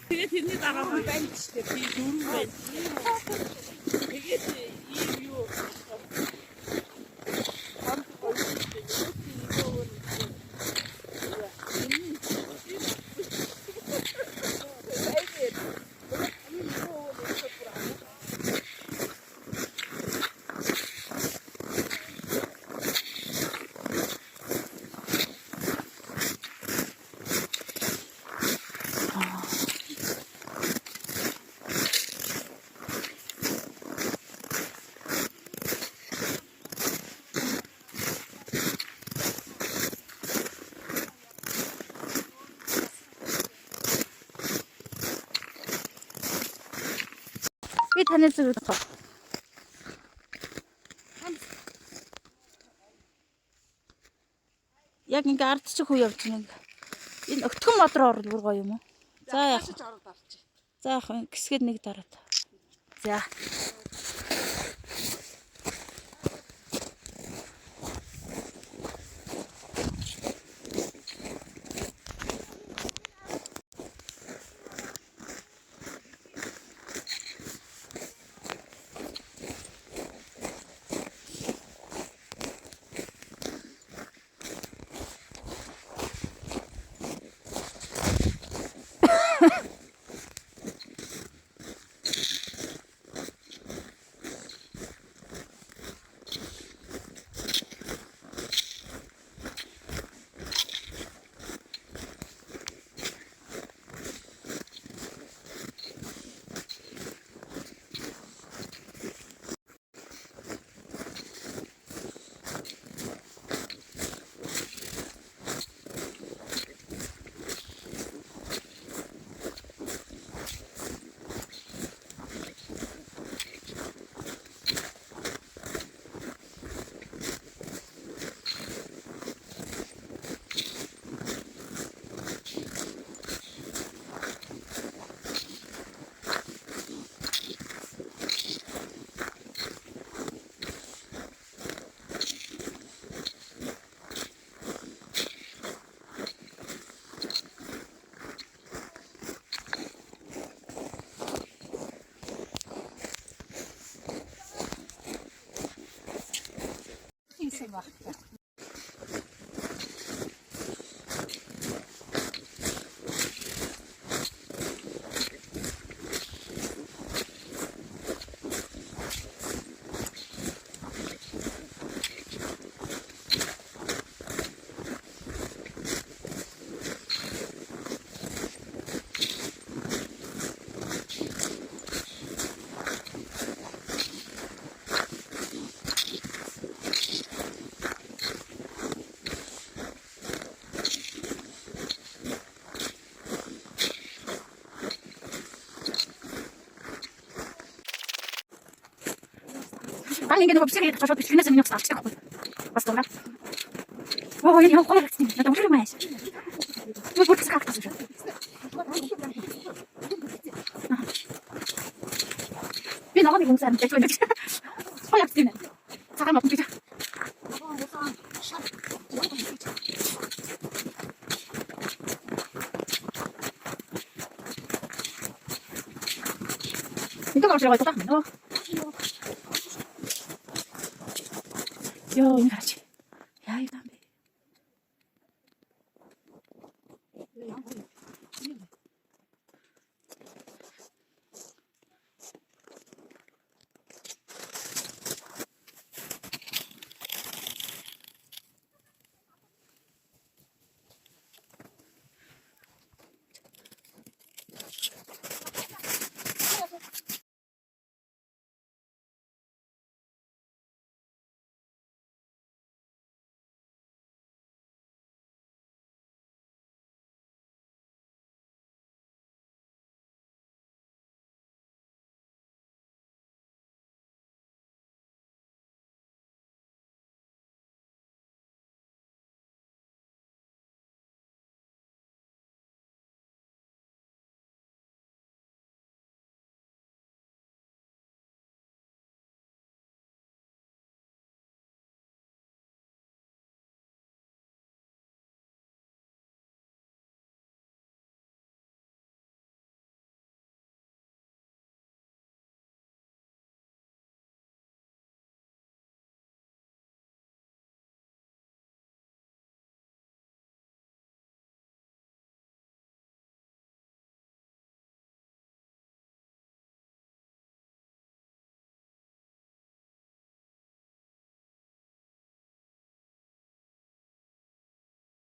되게 됩니 나가면 벤치 되게 좋은 벤치 되게 이유 Bir tanesi burada. Яг ингээ ардчих хүү явж байна. Энэ өтгөн модроо орвол бүр гоё юм уу? За яах. За яах вэ? Гисгээд нэг дараад. За. Там нигде не обсервирует, потому что ты не заменил ставки. Поставлял. О, я не могу говорить с ним. Это уже понимаешь. Ну, вот как-то уже. Bir daha bir konser çek öyle. O yaptı ne? Sakın yapma bir. 들어가 있었다. 야, 이거 잘하지.